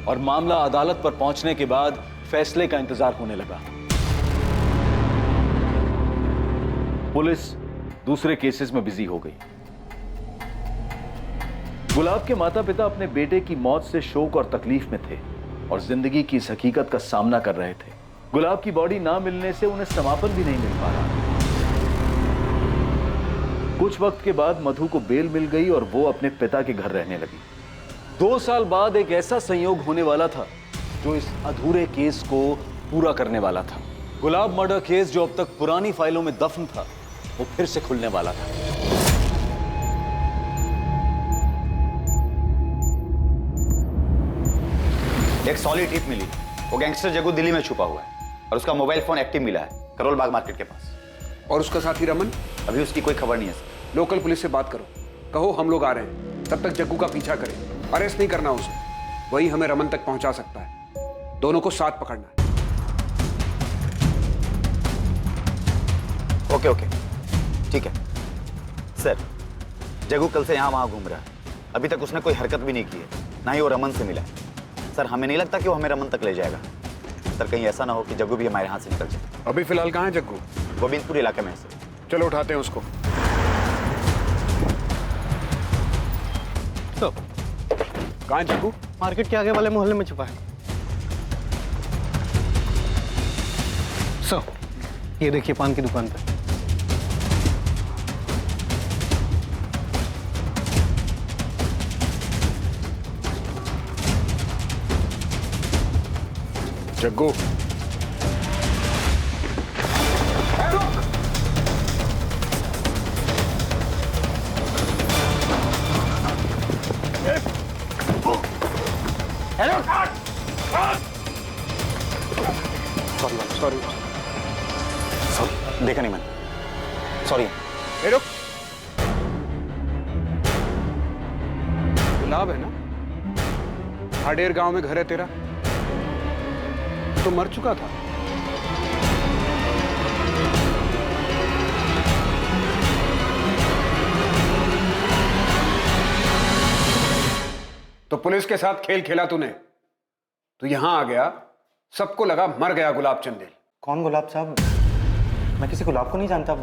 [SPEAKER 11] और मामला अदालत पर पहुंचने के बाद फैसले का इंतजार होने लगा। पुलिस दूसरे केसेस में बिजी हो गई। गुलाब के माता पिता अपने बेटे की मौत से शोक और तकलीफ में थे और जिंदगी की इस हकीकत का सामना कर रहे थे। गुलाब की बॉडी ना मिलने से उन्हें समापन भी नहीं मिल पा रहा। कुछ वक्त के बाद मधु को बेल मिल गई और वो अपने पिता के घर रहने लगी। 2 साल बाद एक ऐसा संयोग होने वाला था जो इस अधूरे केस को पूरा करने वाला था। गुलाब मर्डर केस जो अब तक पुरानी फाइलों में दफन था, वो फिर से खुलने वाला था।
[SPEAKER 18] एक सॉलिड टिप मिली, वो गैंगस्टर जग्गू दिल्ली में छुपा हुआ है और उसका मोबाइल फोन एक्टिव मिला है करोल बाग मार्केट के पास।
[SPEAKER 17] और उसका साथी रमन?
[SPEAKER 18] अभी उसकी कोई खबर नहीं है सर।
[SPEAKER 17] लोकल पुलिस से बात करो, कहो हम लोग आ रहे हैं, तब तक जग्गू का पीछा करें। अरेस्ट नहीं करना उसे, वही हमें रमन तक पहुंचा सकता है। दोनों को साथ पकड़ना है।
[SPEAKER 18] ओके ओके ठीक है सर। जग्गू कल से यहाँ वहाँ घूम रहा है, अभी तक उसने कोई हरकत भी नहीं की है, ना ही वो रमन से मिला है। सर हमें नहीं लगता कि वो हमें रमन तक ले जाएगा। सर कहीं ऐसा ना हो कि जग्गू भी हमारे हाथ से निकल जाए।
[SPEAKER 17] अभी फिलहाल कहाँ है जग्गू?
[SPEAKER 18] गोविंदपुर इलाके में है सर।
[SPEAKER 17] चलो उठाते हैं उसको।
[SPEAKER 15] तो
[SPEAKER 17] कहाँ है जग्गू?
[SPEAKER 15] मार्केट के आगे वाले मोहल्ले में छुपा है। सो ये देखिए पान की दुकान पे।
[SPEAKER 17] जग्गू
[SPEAKER 18] सॉरी देखा नहीं मैंने, सॉरी।
[SPEAKER 17] रुक, गुलाब है ना? हाडेर गांव में घर है तेरा? तो मर चुका था। तो पुलिस के साथ खेल खेला तूने, तो यहां आ गया, सबको लगा मर गया गुलाब चंदेल।
[SPEAKER 1] कौन गुलाब साहब? मैं किसी गुलाब को नहीं जानता,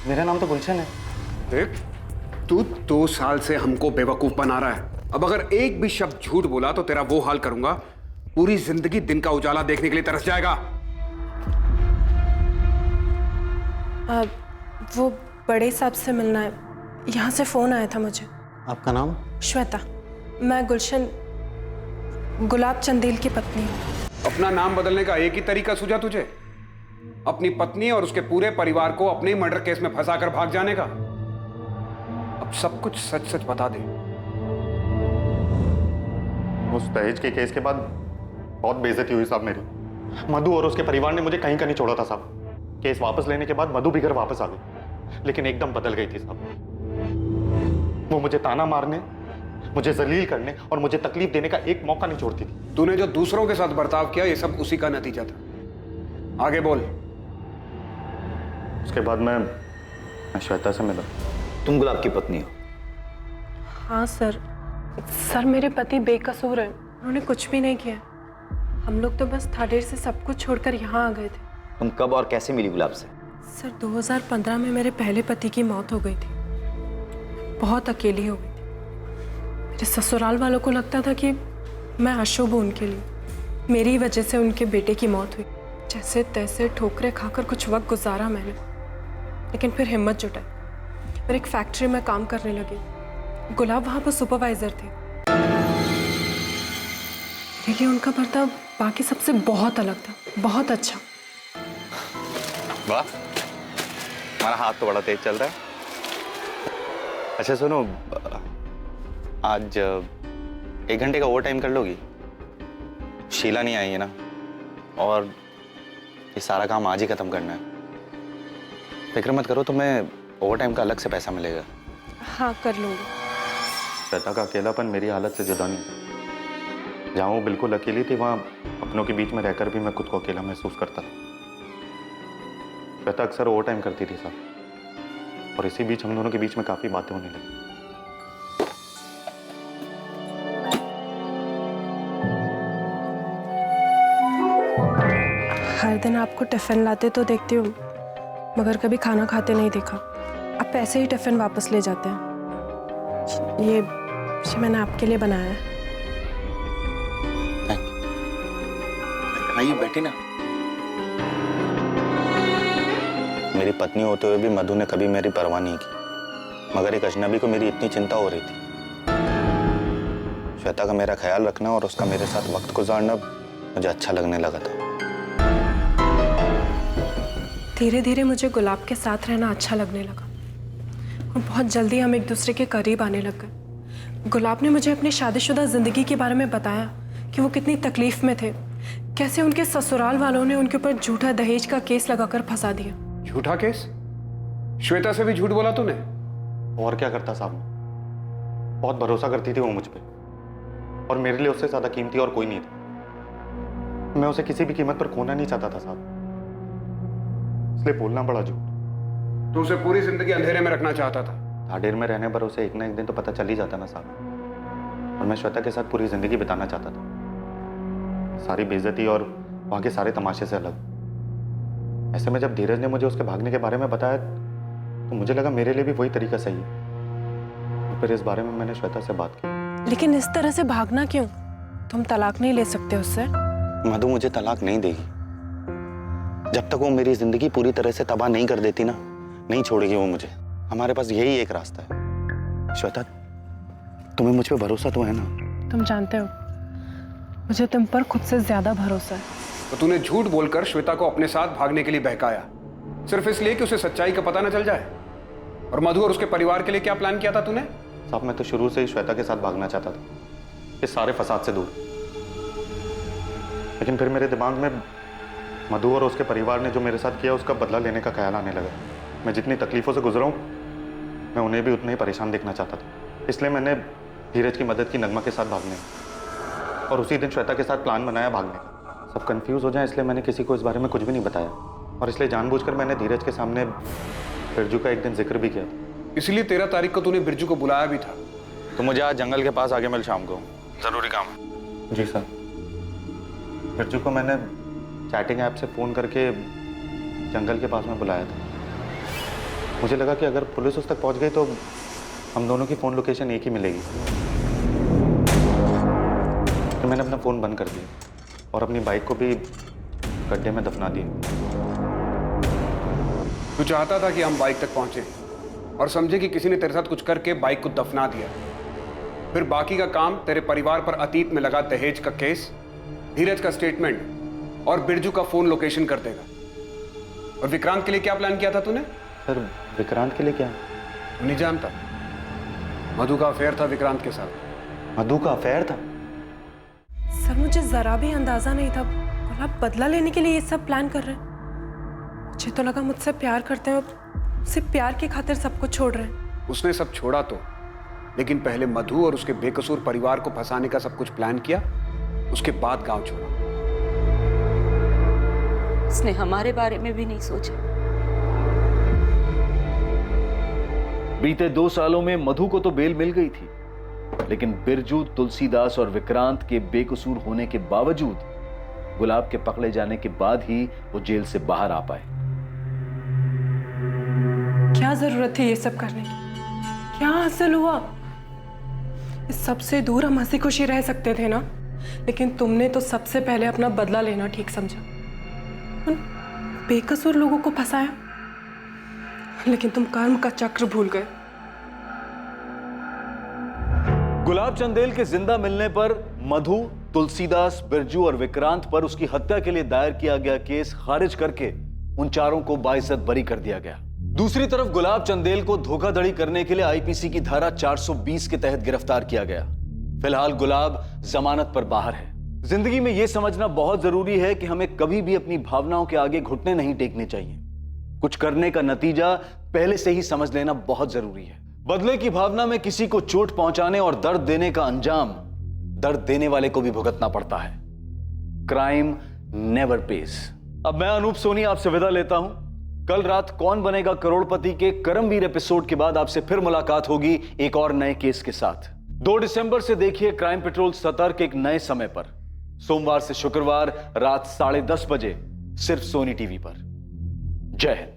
[SPEAKER 1] मेरा नाम तो गुलशन है।
[SPEAKER 17] देख, तू 2 साल से हमको बेवकूफ बना रहा है। अब अगर एक भी शब्द झूठ बोला तो तेरा वो हाल करूंगा, पूरी जिंदगी दिन का उजाला देखने के लिए तरस जाएगा।
[SPEAKER 8] वो बड़े साहब से मिलना है, यहाँ से फोन आया था मुझे।
[SPEAKER 1] आपका नाम?
[SPEAKER 8] श्वेता, मैं गुलशन गुलाब चंदेल की पत्नी हूँ।
[SPEAKER 17] अपना नाम बदलने का एक ही तरीका सूझा तुझे? अपनी पत्नी और उसके पूरे परिवार को अपने ही मर्डर केस में फंसाकर भाग जाने का? अब सब कुछ सच सच बता दे।
[SPEAKER 1] उस दहेज के केस के बाद बहुत बेइज्जती हुई साहब मेरी। मधु और उसके परिवार ने मुझे कहीं का नहीं छोड़ा था साहब। केस वापस लेने के बाद मधु भी घर वापस आ गई, लेकिन एकदम बदल गई थी साहब। वो मुझे ताना मारने, मुझे जलील करने और मुझे तकलीफ देने का एक मौका नहीं छोड़ती थी।
[SPEAKER 17] तूने जो दूसरों के साथ बर्ताव किया, ये सब उसी का नतीजा था। आगे बोल।
[SPEAKER 1] उसके बाद मैं श्वेता से मिला।
[SPEAKER 18] तुम गुलाब की पत्नी हो?
[SPEAKER 8] हाँ सर, मेरे पति बेकसूर हैं, उन्होंने कुछ भी नहीं किया। हम लोग तो बस थाडेर से सब कुछ छोड़कर यहाँ आ गए थे।
[SPEAKER 18] तुम कब और कैसे मिली गुलाब से?
[SPEAKER 8] सर 2015 में मेरे पहले पति की मौत हो गई थी, बहुत अकेली हो गई थी। मेरे ससुराल वालों को लगता था कि मैं अशुभ हूँ उनके लिए, मेरी वजह से उनके बेटे की मौत हुई। जैसे तैसे ठोकरें खाकर कुछ वक्त गुजारा मैंने, लेकिन फिर हिम्मत जुटाई, फिर एक फैक्ट्री में काम करने लगी। गुलाब वहाँ पर सुपरवाइजर थे। मेरे लिए उनका बर्ताव बाकी सबसे बहुत अलग था, बहुत अच्छा।
[SPEAKER 18] वाह, हमारा हाथ तो बड़ा तेज चल रहा है। अच्छा सुनो, आज 1 घंटे का ओवर टाइम कर लोगी? शीला नहीं आई है ना, और ये सारा काम आज ही खत्म करना है। फिक्र मत करो, तुम्हें ओवर टाइम का अलग से पैसा मिलेगा।
[SPEAKER 8] हाँ कर लूँगी।
[SPEAKER 1] श्वेता का अकेलापन मेरी हालत से जुदा नहीं। जहाँ वो बिल्कुल अकेली थी, वहाँ अपनों के बीच में रहकर भी मैं खुद को अकेला महसूस करता था। श्वेता अक्सर ओवर टाइम करती थी साहब, और इसी बीच हम दोनों के बीच में काफ़ी बातें होने लगी।
[SPEAKER 8] हर दिन आपको टिफिन लाते तो देखती हूँ, मगर कभी खाना खाते नहीं देखा। आप पैसे ही टिफिन वापस ले जाते हैं। ये मैंने आपके लिए बनाया है।
[SPEAKER 18] आइए बैठी ना। मेरी पत्नी होते हुए भी मधु ने कभी मेरी परवाह नहीं की, मगर एक अजनबी को मेरी इतनी चिंता हो रही थी। श्वेता का मेरा ख्याल रखना और उसका मेरे साथ वक्त गुजारना मुझे अच्छा लगने लगा था।
[SPEAKER 8] धीरे धीरे मुझे गुलाब के साथ रहना अच्छा लगने लगा, और बहुत जल्दी हम एक दूसरे के करीब आने लग गए। गुलाब ने मुझे अपनी शादीशुदा जिंदगी के बारे में बताया कि वो कितनी तकलीफ में थे, कैसे उनके ससुराल वालों ने उनके ऊपर झूठा दहेज का केस लगाकर फंसा दिया।
[SPEAKER 17] झूठा केस? श्वेता से भी झूठ बोला तूने?
[SPEAKER 1] और क्या करता साहब, बहुत भरोसा करती थी वो मुझ पे, और मेरे लिए उससे ज्यादा कीमती और कोई नहीं था। मैं उसे किसी भी कीमत पर खोना नहीं चाहता था साहब, इसलिए बोलना पड़ा झूठ।
[SPEAKER 17] तो उसे पूरी जिंदगी अंधेरे में रखना चाहता था?
[SPEAKER 1] थाडेर में रहने पर उसे एक ना एक दिन तो पता चल ही जाता ना साहब, और मैं श्वेता के साथ पूरी जिंदगी बिताना चाहता था। सारी बेइज्जती और
[SPEAKER 18] वहाँ के सारे तमाशे से अलग। ऐसे में जब धीरज ने मुझे उसके भागने के बारे में बताया तो मुझे लगा मेरे लिए भी वही तरीका सही है। फिर इस बारे में मैंने श्वेता से बात की।
[SPEAKER 19] लेकिन इस तरह से भागना क्यों? तुम तलाक नहीं ले सकते उससे?
[SPEAKER 18] मधु मुझे तलाक नहीं देगी। जब तक वो मेरी जिंदगी पूरी तरह से तबाह नहीं कर देती ना, नहीं छोड़ेगी वो मुझे। हमारे पास यही एक रास्ता है। श्वेता, तुम्हें मुझ पे भरोसा तो है ना?
[SPEAKER 19] तुम जानते हो मुझे तुम पर खुद से ज्यादा भरोसा है।
[SPEAKER 17] तो तूने झूठ बोलकर श्वेता को अपने साथ भागने के लिए बहकाया, सिर्फ इसलिए कि उसे सच्चाई का पता न चल जाए। और मधु और उसके परिवार के लिए क्या प्लान किया था तूने?
[SPEAKER 18] साहब, मैं तो शुरू से ही श्वेता के साथ भागना चाहता था, इस सारे फसाद से दूर। लेकिन फिर मेरे दिमाग में मधु और उसके परिवार ने जो मेरे साथ किया उसका बदला लेने का ख्याल आने लगा। मैं जितनी तकलीफों से गुजरा हूं, मैं उन्हें भी उतना ही परेशान देखना चाहता था। इसलिए मैंने धीरज की मदद की नगमा के साथ भागने, और उसी दिन श्वेता के साथ प्लान बनाया भागने का। सब कंफ्यूज हो जाए इसलिए मैंने किसी को इस बारे में कुछ भी नहीं बताया, और इसलिए जानबूझकर मैंने धीरज के सामने बिरजू का एक दिन जिक्र भी किया।
[SPEAKER 17] इसलिए 13 तारीख को तूने बिरजू को बुलाया भी था।
[SPEAKER 18] तो मुझे आज जंगल के पास आगे मिल शाम को, जरूरी काम है। जी सर। बिरजू को मैंने चैटिंग ऐप से फ़ोन करके जंगल के पास में बुलाया था। मुझे लगा कि अगर पुलिस उस तक पहुंच गई तो हम दोनों की फ़ोन लोकेशन एक ही मिलेगी। तो मैंने अपना फ़ोन बंद कर दिया और अपनी बाइक को भी गड्ढे में दफना दिया।
[SPEAKER 17] तू चाहता था कि हम बाइक तक पहुंचे और समझे कि किसी ने तेरे साथ कुछ करके बाइक को दफना दिया। फिर बाकी का काम तेरे परिवार पर अतीत में लगा दहेज का केस, धीरज का स्टेटमेंट और बिरजू का फोन लोकेशन कर देगा। और विक्रांत के लिए क्या प्लान किया था तूने?
[SPEAKER 18] सर, विक्रांत के लिए क्या?
[SPEAKER 17] तू नहीं जानता, मधु का अफेयर था विक्रांत के साथ।
[SPEAKER 18] मधु का अफेयर था?
[SPEAKER 19] सर, मुझे जरा भी अंदाजा नहीं था गुलाब बदला लेने के लिए ये सब प्लान कर रहे हैं। मुझे तो लगा मुझसे प्यार करते हैं और सिर्फ प्यार की खातिर सबको छोड़ रहे हैं।
[SPEAKER 17] उसने सब छोड़ा तो, लेकिन पहले मधु और उसके बेकसूर परिवार को फंसाने का सब कुछ प्लान किया, उसके बाद गांव छोड़ा।
[SPEAKER 7] उसने हमारे बारे में भी नहीं सोचा।
[SPEAKER 11] बीते 2 सालों में मधु को तो बेल मिल गई थी, लेकिन बिरजू, तुलसीदास और विक्रांत के बेकसूर होने के बावजूद गुलाब के पकड़े जाने के बाद ही वो जेल से बाहर आ पाए।
[SPEAKER 19] क्या जरूरत थी ये सब करने की? क्या हासिल हुआ? इस सबसे दूर हम हंसी खुशी रह सकते थे ना, लेकिन तुमने तो सबसे पहले अपना बदला लेना ठीक समझा। उन बेकसूर लोगों को फंसाया, लेकिन तुम कर्म का चक्र भूल गए।
[SPEAKER 11] गुलाब चंदेल के जिंदा मिलने पर मधु, तुलसीदास, बिरजू और विक्रांत पर उसकी हत्या के लिए दायर किया गया केस खारिज करके उन चारों को बाइज्जत बरी कर दिया गया। दूसरी तरफ गुलाब चंदेल को धोखाधड़ी करने के लिए आईपीसी की धारा 420 के तहत गिरफ्तार किया गया। फिलहाल गुलाब जमानत पर बाहर है। जिंदगी में यह समझना बहुत जरूरी है कि हमें कभी भी अपनी भावनाओं के आगे घुटने नहीं टेकने चाहिए। कुछ करने का नतीजा पहले से ही समझ लेना बहुत जरूरी है। बदले की भावना में किसी को चोट पहुंचाने और दर्द देने का अंजाम दर्द देने वाले को भी भुगतना पड़ता है। Crime never pays. अब मैं अनूप सोनी आपसे विदा लेता हूं। कल रात कौन बनेगा करोड़पति के करमवीर एपिसोड के बाद आपसे फिर मुलाकात होगी एक और नए केस के साथ। 2 दिसंबर से देखिए क्राइम पेट्रोल सतर्क एक नए समय पर, सोमवार से शुक्रवार रात 10:30 बजे, सिर्फ सोनी टीवी पर। जय हिंद।